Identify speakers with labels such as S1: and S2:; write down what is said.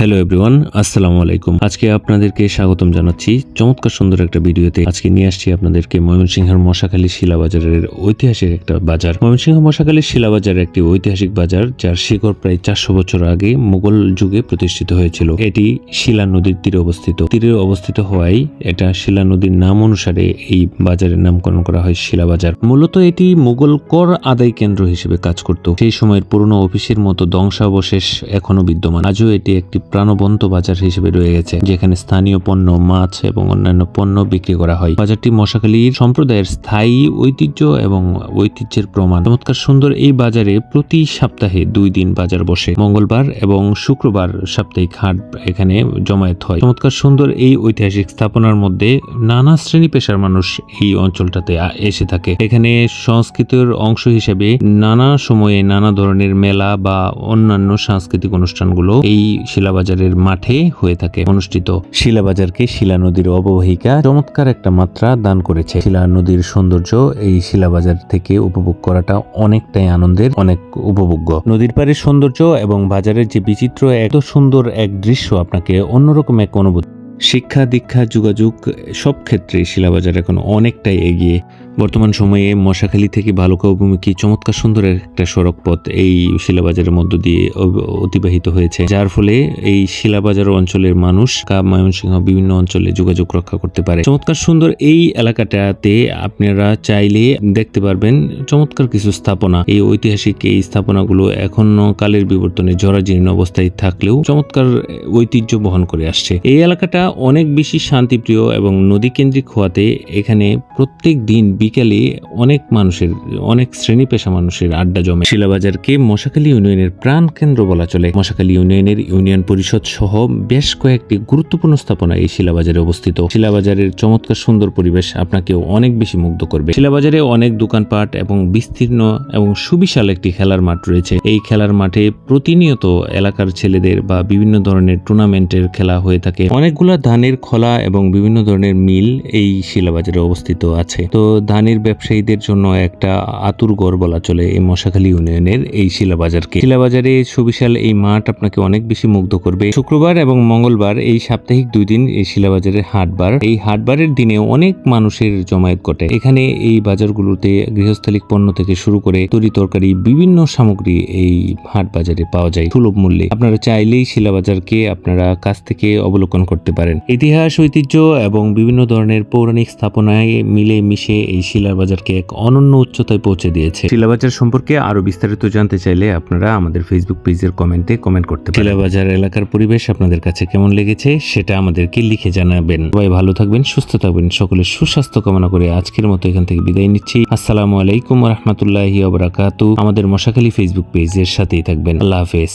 S1: Hello everyone, আসসালামু আলাইকুম। আজকে আপনাদেরকে স্বাগতম জানাচ্ছি চমৎকার সুন্দর একটা ভিডিওতে। আজকে নিয়ে আসছি আপনাদেরকে ময়মনসিংহের মশাখালী শিলাবাজারের ঐতিহাসিক একটা বাজার। ময়মনসিংহ মশাখালী শিলাবাজার একটি ঐতিহাসিক বাজার, যার শিকড় প্রায় 400 বছর আগে মুঘল যুগে প্রতিষ্ঠিত হয়েছিল। এটি শিলা নদীর তীরে অবস্থিত হওয়ায় এটা শিলা নদীর নাম অনুসারে এই বাজারের নামকরণ করা হয় শিলাবাজার। মূলত এটি মুঘল কর আদায় কেন্দ্র হিসেবে কাজ করত। সেই সময়ের পুরনো অফিসের মতো ধ্বংসাবশেষ এখনো বিদ্যমান। আজও এটি একটি প্রাণবন্ত বাজার হিসেবে রয়ে গেছে, যেখানে স্থানীয় পণ্য, মাছ এবং অন্যান্য পণ্য বিক্রি করা হয়। বাজারটি মশাখালীর সম্প্রদায়ের স্থায়ী ঐতিহ্য এবং ঐতিহ্যের প্রমাণ। চমৎকার সুন্দর এই বাজারে প্রতি সপ্তাহে 2 দিন বাজার বসে। মঙ্গলবার এবং শুক্রবার সাপ্তাহিক হাট এখানে জমায়েত হয়। চমৎকার সুন্দর এই ঐতিহাসিক স্থাপনার মধ্যে নানা শ্রেণী পেশার মানুষ এই অঞ্চলটাতে এসে থাকে। এখানে সংস্কৃতির অংশ হিসেবে নানা সময়ে নানা ধরনের মেলা বা অন্যান্য সাংস্কৃতিক অনুষ্ঠানগুলো এই শিলাবাজারের মাঠে হয়ে থাকে অনুষ্ঠিত। শিলাবাজারকে শিলা নদীর অববাহিকা চমৎকার একটা মাত্রা দান করেছে। শিলা নদীর সৌন্দর্য এই শিলাবাজার থেকে উপভোগ করাটা অনেকটাই আনন্দের, অনেক উপভোগ্য। নদীর পাড়ের সৌন্দর্য এবং বাজারের যে বিচিত্র এত সুন্দর এক দৃশ্য আপনাকে অন্যরকম এক অনুভূতি। শিক্ষা, দীক্ষা, যোগাযোগ সব ক্ষেত্রে শিলাবাজার এখন অনেকটাই এগিয়ে। বর্তমান সময়ে মশাখালী থেকে ভালুকা অভিমুখী চমৎকার সুন্দর একটা সড়ক পথ এই শিলাবাজারের মধ্য দিয়ে অতিবাহিত হয়েছে, যার ফলে এই শিলাবাজার অঞ্চলের মানুষ ময়মনসিংহ বিভিন্ন অঞ্চলে যোগাযোগ রক্ষা করতে পারে। চমৎকার সুন্দর এই এলাকাটাতে আপনারা চাইলে দেখতে পারবেন চমৎকার কিছু স্থাপনা। এই ঐতিহাসিক এই স্থাপনাগুলো এখনো কালের বিবর্তনে জরাজীর্ণ অবস্থায় থাকলেও চমৎকার ঐতিহ্য বহন করে আসছে। এই এলাকাটা অনেক বেশি শান্তিপ্রিয় এবং নদী কেন্দ্রিক হওয়াতে এখানে প্রত্যেক দিন বিকেলে অনেক শ্রেণী পেশা মানুষের আড্ডা জমে। শিলাবাজারকে মশাখালী ইউনিয়নের প্রাণ কেন্দ্র বলা চলে। মশাখালী ইউনিয়নের ইউনিয়ন পরিষদ সহ বেশ কয়েকটি গুরুত্বপূর্ণ স্থাপনা এই শিলাবাজারে অবস্থিত। শিলাবাজারের চমৎকার সুন্দর পরিবেশ আপনাকেও অনেক বেশি মুগ্ধ করবে। শিলাবাজারে অনেক দোকানপাট এবং বিস্তীর্ণ এবং সুবিশাল একটি খেলার মাঠ রয়েছে। এই খেলার মাঠে প্রতিনিয়ত এলাকার ছেলেদের বা বিভিন্ন ধরনের টুর্নামেন্টের খেলা হয়ে থাকে। অনেকগুলা ধানের খোলা এবং বিভিন্ন ধরনের মিল এই শিলাবাজারে অবস্থিত আছে। তো ধানের ব্যবসায়ীদের জন্য একটা আতুরঘর বলা চলে এই মশাখালী ইউনিয়নের এই শিলাবাজারকে। শিলাবাজারে সুবিশাল এই মাঠ আপনাকে অনেক বেশি মুগ্ধ করবে। শুক্রবার এবং মঙ্গলবার এই সাপ্তাহিক 2 দিন এই শিলাবাজারের হাটবার। এই হাটবারের দিনে অনেক মানুষের জমায়েত ঘটে। এখানে এই বাজারগুলোতে গৃহস্থালিক পণ্য থেকে শুরু করে তরি তরকারি বিভিন্ন সামগ্রী এই হাট বাজারে পাওয়া যায় সুলভ মূল্যে। আপনারা চাইলেই শিলাবাজারকে আপনারা কাছ থেকে অবলোকন করতে পারেন। ইতিহাস, ঐতিহ্য এবং বিভিন্ন ধরনের পৌরাণিক স্থাপনায় মিলে মিশে এই শিলাবাজারকে এক অনন্য উচ্চতায় পৌঁছে দিয়েছে। শিলাবাজার সম্পর্কে আরো বিস্তারিত জানতে চাইলে আপনারা আমাদের ফেসবুক পেজের কমেন্টে কমেন্ট করতে পারেন। শিলাবাজার এলাকার পরিবেশ আপনাদের কাছে কেমন লেগেছে সেটা আমাদেরকে লিখে জানাবেন। সবাই ভালো থাকবেন, সুস্থ থাকবেন, সকলের সুস্বাস্থ্য কামনা করে আজকের মতো এখান থেকে বিদায় নিচ্ছি। আসসালামু আলাইকুম ওয়া রাহমাতুল্লাহি ওয়া বারাকাতুহু। আমাদের মশাখালী ফেসবুক পেজের সাথেই থাকবেন। আল্লাহ হাফেজ।